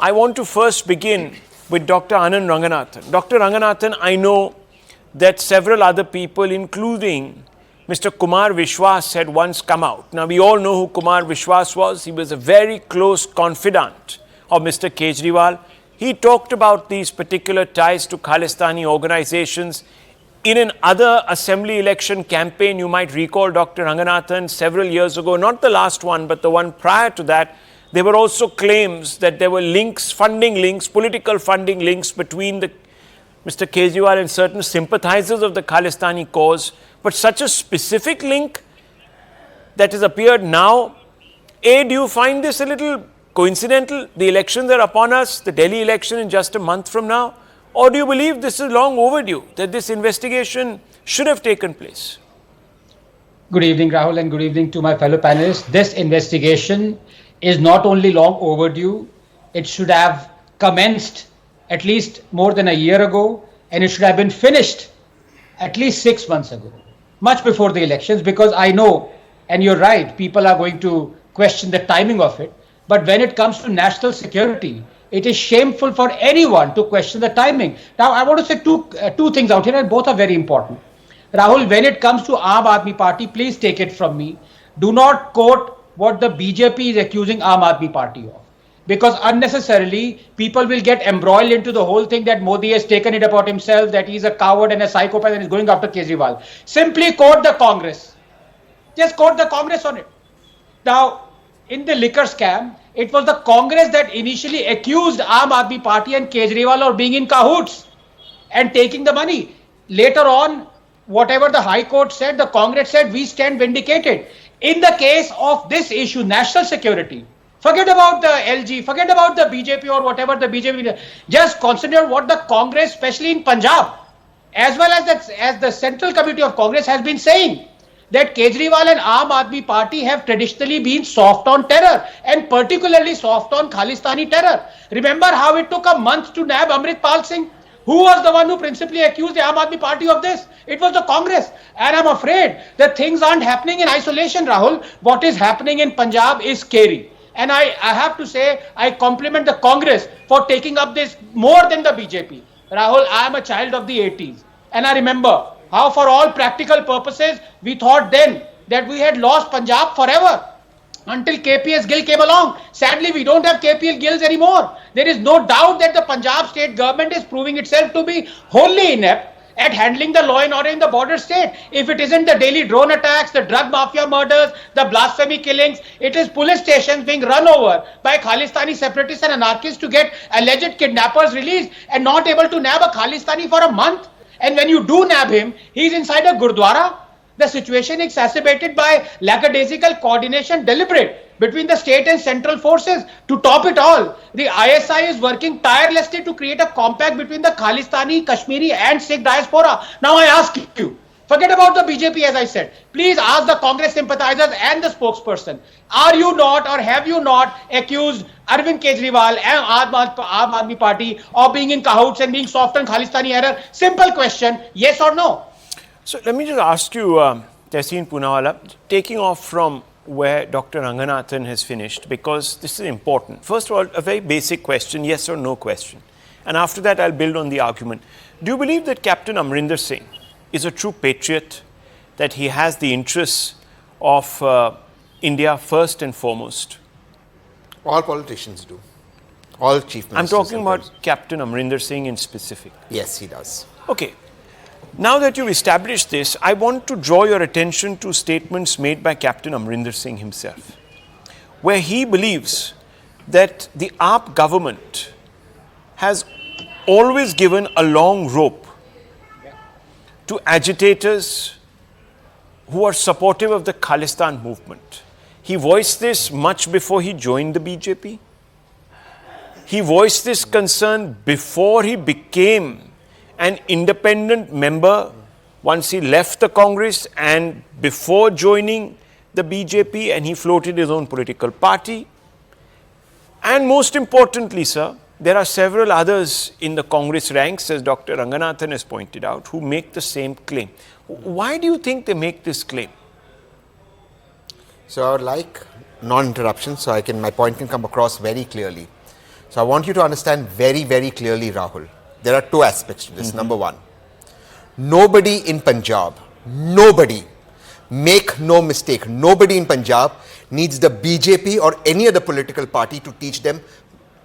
I want to first begin with Dr. Anand Ranganathan. Dr. Ranganathan, I know that several other people, including Mr. Kumar Vishwas, had once come out. Now, we all know who Kumar Vishwas was. He was a very close confidant of Mr. Kejriwal. He talked about these particular ties to Khalistani organizations. In an other assembly election campaign, you might recall, Dr. Ranganathan, several years ago, not the last one, but the one prior to that, there were also claims that there were links, funding links, political funding links between Mr. Kejriwal and certain sympathizers of the Khalistani cause. But such a specific link that has appeared now, A, do you find this a little coincidental? The elections are upon us, the Delhi election in just a month from now. Or do you believe this is long overdue, that this investigation should have taken place? Good evening, Rahul, and good evening to my fellow panelists. This investigation is not only long overdue, it should have commenced at least more than a year ago, and it should have been finished at least 6 months ago, much before the elections, because I know, and you're right, people are going to question the timing of it. But when it comes to national security, it is shameful for anyone to question the timing. Now, I want to say two things out here, and both are very important. Rahul, when it comes to Aam Aadmi Party, please take it from me. Do not quote what the BJP is accusing Aam Aadmi Party of. Because unnecessarily, people will get embroiled into the whole thing that Modi has taken it upon himself, that he's a coward and a psychopath and is going after Kejriwal. Simply quote the Congress. Just quote the Congress on it. Now, in the liquor scam, it was the Congress that initially accused Aam Aadmi Party and Kejriwal of being in cahoots and taking the money. Later on, whatever the High Court said, the Congress said, we stand vindicated. In the case of this issue, national security, forget about the LG, forget about the BJP or whatever the BJP, just consider what the Congress, especially in Punjab, as well as the Central Committee of Congress has been saying, that Kejriwal and Aam Aadmi Party have traditionally been soft on terror, and particularly soft on Khalistani terror. Remember how it took a month to nab Amritpal Singh? Who was the one who principally accused the Aam Aadmi Party of this? It was the Congress. And I'm afraid that things aren't happening in isolation, Rahul. What is happening in Punjab is scary. And I have to say, I compliment the Congress for taking up this more than the BJP. Rahul, I am a child of the 80s. And I remember how for all practical purposes, we thought then that we had lost Punjab forever until KPS Gill came along. Sadly, we don't have KPL Gills anymore. There is no doubt that the Punjab state government is proving itself to be wholly inept at handling the law and order in the border state. If it isn't the daily drone attacks, the drug mafia murders, the blasphemy killings, it is police stations being run over by Khalistani separatists and anarchists to get alleged kidnappers released and not able to nab a Khalistani for a month. And when you do nab him, he's inside a Gurdwara. The situation exacerbated by lackadaisical coordination deliberate between the state and central forces. To top it all, the ISI is working tirelessly to create a compact between the Khalistani, Kashmiri and Sikh diaspora. Now I ask you, forget about the BJP as I said. Please ask the Congress sympathizers and the spokesperson. Are you not or have you not accused Arvind Kejriwal and Aam Aadmi Party of being in cahoots and being soft on Khalistani error? Simple question, yes or no? So let me just ask you, Tehseen Poonawala, taking off from where Dr. Ranganathan has finished, because this is important. First of all, a very basic question, yes or no question. And after that, I'll build on the argument. Do you believe that Captain Amrinder Singh is a true patriot, that he has the interests of India first and foremost? All politicians do. All chief ministers. I'm talking about Captain Amrinder Singh in specific. Yes, he does. Okay. Now that you've established this, I want to draw your attention to statements made by Captain Amrinder Singh himself, where he believes that the AAP government has always given a long rope to agitators who are supportive of the Khalistan movement. He voiced this much before he joined the BJP. He voiced this concern before he became an independent member once he left the Congress and before joining the BJP, and he floated his own political party. And most importantly, sir, there are several others in the Congress ranks, as Dr. Ranganathan has pointed out, who make the same claim. Why do you think they make this claim? So I would like non-interruption so my point can come across very clearly. So I want you to understand very, very clearly, Rahul. There are two aspects to this. Number one, nobody in Punjab, nobody, make no mistake, nobody in Punjab needs the BJP or any other political party to teach them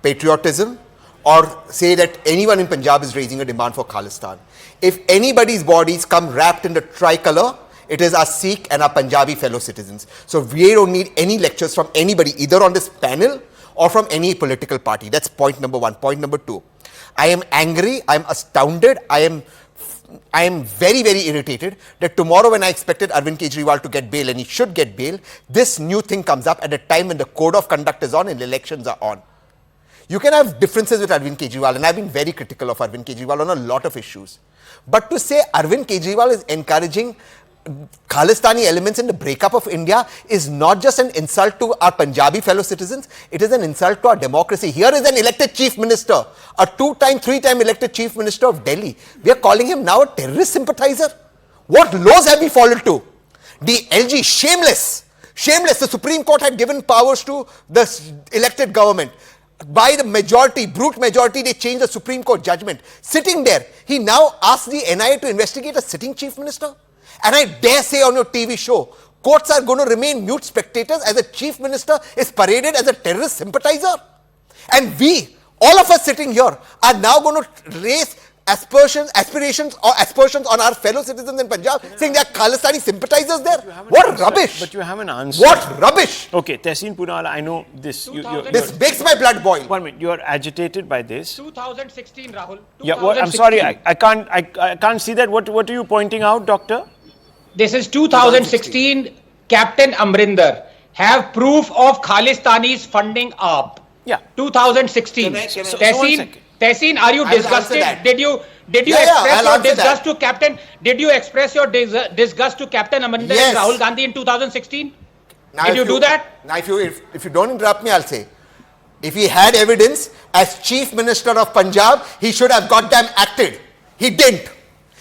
patriotism or say that anyone in Punjab is raising a demand for Khalistan. If anybody's bodies come wrapped in the tricolor, it is our Sikh and our Punjabi fellow citizens. So we don't need any lectures from anybody, either on this panel or from any political party. That's point number one. Point number two, I am angry, I am astounded, I am very, very irritated that tomorrow when I expected Arvind Kejriwal to get bail, and he should get bail, this new thing comes up at a time when the code of conduct is on and elections are on. You can have differences with Arvind Kejriwal, and I've been very critical of Arvind Kejriwal on a lot of issues. But to say Arvind Kejriwal is encouraging Khalistani elements in the breakup of India is not just an insult to our Punjabi fellow citizens, it is an insult to our democracy. Here is an elected chief minister, a 2-time, 3-time elected chief minister of Delhi. We are calling him now a terrorist sympathizer. What laws have we fallen to? The LG, shameless. The Supreme Court had given powers to the elected government. By the majority, brute majority, they changed the Supreme Court judgment. Sitting there, he now asks the NIA to investigate a sitting chief minister. And I dare say on your TV show, courts are going to remain mute spectators as a chief minister is paraded as a terrorist sympathizer. And we, all of us sitting here, are now going to raise aspirations on our fellow citizens in Punjab, saying they are Khalistani sympathizers there. What rubbish! But you have an answer. What rubbish! Okay, Tehseen Poonawala, I know this. This makes my blood boil. 1 minute, you are agitated by this. 2016, Rahul. Yeah, well, I'm sorry, I can't see that. What are you pointing out, doctor? This is 2016. Captain Amrinder have proof of Khalistani's funding up. Yeah. 2016. Tehseen, are you disgusted? Did you express your disgust to Captain? Did you express your disgust to Captain Amrinder and Rahul Gandhi in 2016? Now did you do that? Now, if you don't interrupt me, I'll say, if he had evidence as Chief Minister of Punjab, he should have goddamn acted. He didn't.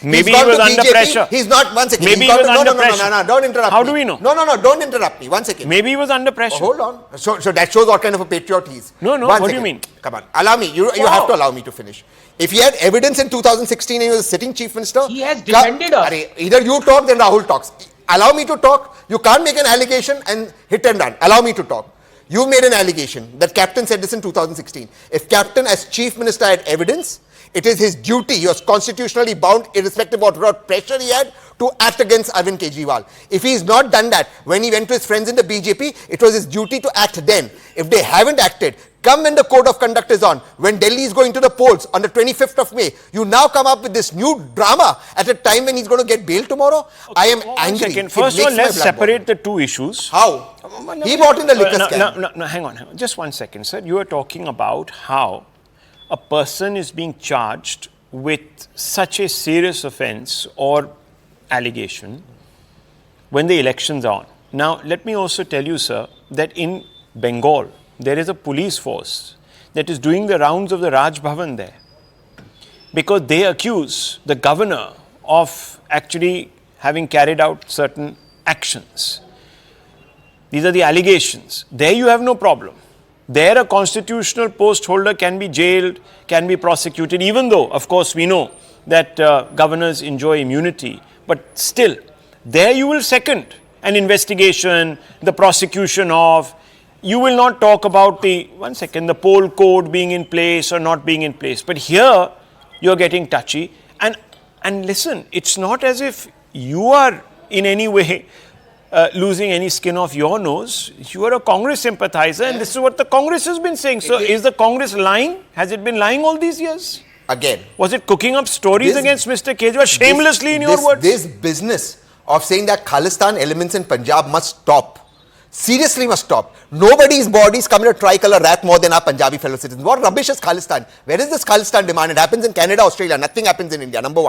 Maybe he was under pressure. He's not, one second. Maybe he was under pressure. No, don't interrupt me. How do we know? No, don't interrupt me. 1 second. Maybe he was under pressure. Hold on. So that shows what kind of a patriot he is. No, what do you mean? Come on. Allow me. You have to allow me to finish. If he had evidence in 2016 and he was a sitting chief minister, he has defended us. Either you talk, then Rahul talks. Allow me to talk. You can't make an allegation and hit and run. Allow me to talk. You made an allegation that Captain said this in 2016. If Captain as chief minister had evidence, it is his duty, he was constitutionally bound, irrespective of what pressure he had, to act against Arvind Kejriwal. If he has not done that, when he went to his friends in the BJP, it was his duty to act then. If they haven't acted, come when the code of conduct is on, when Delhi is going to the polls on the 25th of May, you now come up with this new drama at a time when he's going to get bail tomorrow. Okay, I am angry. First of all, let's separate the two issues. How? He bought in the liquor scam. No, hang on. Just 1 second, sir. You are talking about how a person is being charged with such a serious offense or allegation when the elections are on. Now, let me also tell you, sir, that in Bengal, there is a police force that is doing the rounds of the Raj Bhavan there because they accuse the governor of actually having carried out certain actions. These are the allegations. There you have no problem. There a constitutional post holder can be jailed, can be prosecuted, even though, of course, we know that governors enjoy immunity. But still, there you will second an investigation, the prosecution of, you will not talk about the poll code being in place or not being in place. But here, you're getting touchy. And listen, it's not as if you are in any way losing any skin off your nose. You are a Congress sympathizer, and this is what the Congress has been saying. So is the Congress lying? Has it been lying all these years? Again. Was it cooking up stories against Mr. Kejriwal shamelessly in your words? This business of saying that Khalistan elements in Punjab must stop. Seriously must stop. Nobody's bodies come in a tricolor wrap more than our Punjabi fellow citizens. What rubbish is Khalistan? Where is this Khalistan demand? It happens in Canada, Australia. Nothing happens in India. Number one.